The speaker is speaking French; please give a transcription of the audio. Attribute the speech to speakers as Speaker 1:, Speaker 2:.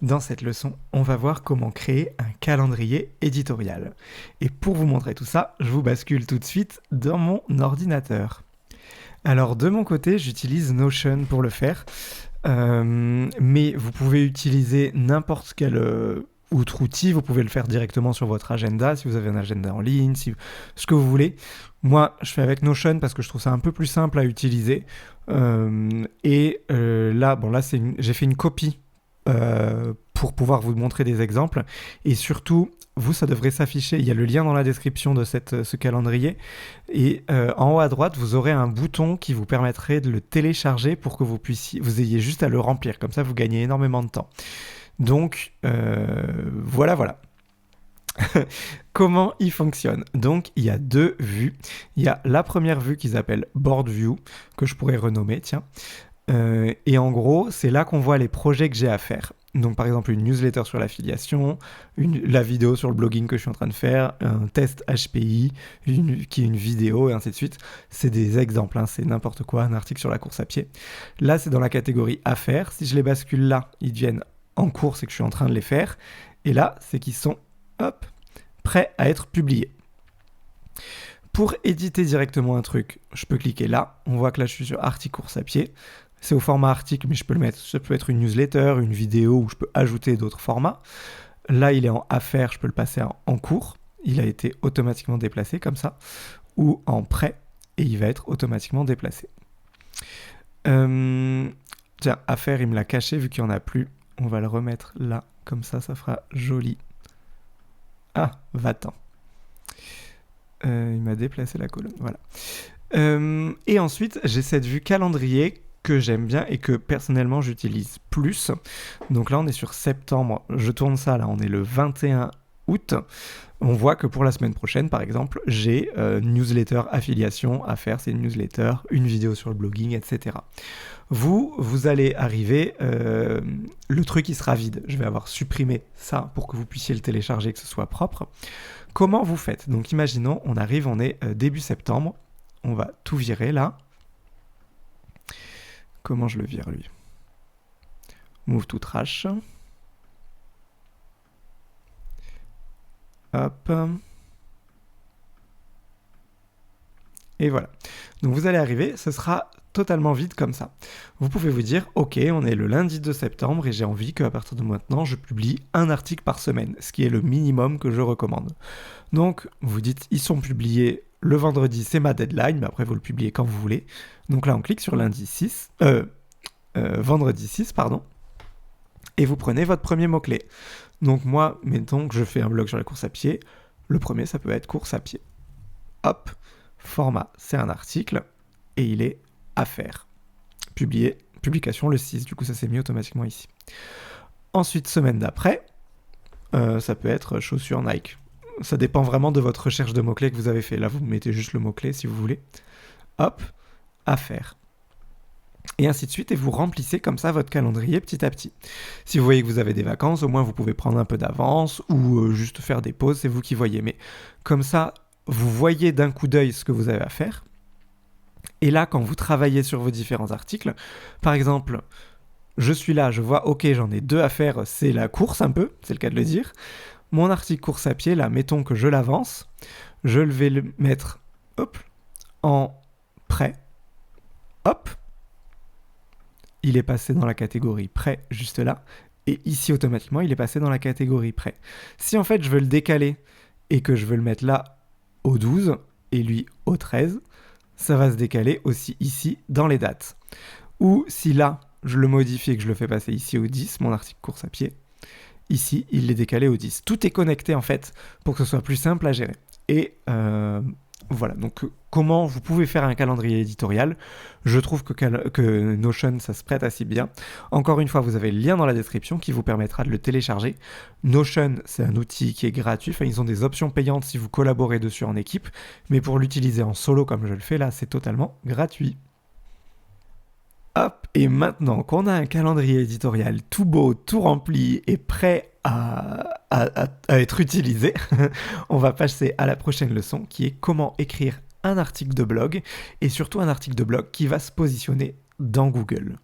Speaker 1: Dans cette leçon, on va voir comment créer un calendrier éditorial. Et pour vous montrer tout ça, je vous bascule tout de suite dans mon ordinateur. Alors de mon côté, j'utilise Notion pour le faire, mais vous pouvez utiliser n'importe quel autre outil, vous pouvez le faire directement sur votre agenda, si vous avez un agenda en ligne, ce que vous voulez. Moi, je fais avec Notion parce que je trouve ça un peu plus simple à utiliser. Là, j'ai fait une copie pour pouvoir vous montrer des exemples. Et surtout, vous, ça devrait s'afficher. Il y a le lien dans la description de ce calendrier. Et en haut à droite, vous aurez un bouton qui vous permettrait de le télécharger pour que vous ayez juste à le remplir. Comme ça, vous gagnez énormément de temps. Donc, voilà. Comment il fonctionne? Donc, il y a deux vues. Il y a la première vue qui s'appelle Board View, que je pourrais renommer, tiens. Et en gros, c'est là qu'on voit les projets que j'ai à faire. Donc par exemple une newsletter sur l'affiliation, la vidéo sur le blogging que je suis en train de faire, un test HPI, qui est une vidéo et ainsi de suite. C'est des exemples, hein, c'est n'importe quoi, un article sur la course à pied. Là, c'est dans la catégorie à faire. Si je les bascule là, ils deviennent en cours, c'est que je suis en train de les faire. Et là, c'est qu'ils sont, prêts à être publiés. Pour éditer directement un truc, je peux cliquer là. On voit que là, je suis sur article course à pied. C'est au format article, mais ça peut être une newsletter, une vidéo, où je peux ajouter d'autres formats. Là, il est en affaires, je peux le passer en cours. Il a été automatiquement déplacé comme ça. Ou en prêt, et il va être automatiquement déplacé. Tiens, affaires, il me l'a caché vu qu'il n'y en a plus. On va le remettre là, comme ça fera joli. Ah, va-t'en. Il m'a déplacé la colonne, voilà. Et ensuite, j'ai cette vue calendrier que j'aime bien et que personnellement j'utilise plus. Donc là, on est sur septembre. Je tourne ça, là, on est le 21 août. On voit que pour la semaine prochaine, par exemple, j'ai newsletter affiliation à faire. C'est une newsletter, une vidéo sur le blogging, etc. Vous allez arriver, le truc il sera vide. Je vais avoir supprimé ça pour que vous puissiez le télécharger, que ce soit propre. Comment vous faites? Donc imaginons, on arrive, on est début septembre. On va tout virer là. Comment je le vire, lui? Move to trash. Hop. Et voilà. Donc vous allez arriver, ce sera totalement vide comme ça. Vous pouvez vous dire, ok, on est le lundi 2 septembre et j'ai envie qu'à partir de maintenant, je publie un article par semaine, ce qui est le minimum que je recommande. Donc vous dites, ils sont publiés le vendredi, c'est ma deadline, mais après vous le publiez quand vous voulez. Donc là, on clique sur vendredi 6, pardon, et vous prenez votre premier mot-clé. Donc moi, mettons que je fais un blog sur la course à pied, le premier, ça peut être course à pied. Hop, format, c'est un article, et il est à faire. Publication le 6, du coup ça s'est mis automatiquement ici. Ensuite, semaine d'après, ça peut être chaussures Nike. Ça dépend vraiment de votre recherche de mots-clés que vous avez fait. Là, vous mettez juste le mot-clé si vous voulez. Hop, à faire. Et ainsi de suite, et vous remplissez comme ça votre calendrier petit à petit. Si vous voyez que vous avez des vacances, au moins vous pouvez prendre un peu d'avance ou juste faire des pauses, c'est vous qui voyez. Mais comme ça, vous voyez d'un coup d'œil ce que vous avez à faire. Et là, quand vous travaillez sur vos différents articles, par exemple, je suis là, je vois, ok, j'en ai 2 à faire, c'est la course un peu, c'est le cas de le dire. Mon article course à pied, là, mettons que je l'avance, je vais le mettre, en prêt, hop, il est passé dans la catégorie prêt juste là, et ici automatiquement il est passé dans la catégorie prêt. Si en fait je veux le décaler et que je veux le mettre là au 12 et lui au 13, ça va se décaler aussi ici dans les dates. Ou si là je le modifie et que je le fais passer ici au 10, mon article course à pied, ici il est décalé au 10. Tout est connecté en fait pour que ce soit plus simple à gérer. Et voilà, donc comment vous pouvez faire un calendrier éditorial? Je trouve que Notion, ça se prête assez bien. Encore une fois, vous avez le lien dans la description qui vous permettra de le télécharger. Notion, c'est un outil qui est gratuit. Enfin, ils ont des options payantes si vous collaborez dessus en équipe. Mais pour l'utiliser en solo comme je le fais là, c'est totalement gratuit. Hop, et maintenant qu'on a un calendrier éditorial tout beau, tout rempli et prêt à être utilisé, on va passer à la prochaine leçon qui est comment écrire un article de blog et surtout un article de blog qui va se positionner dans Google.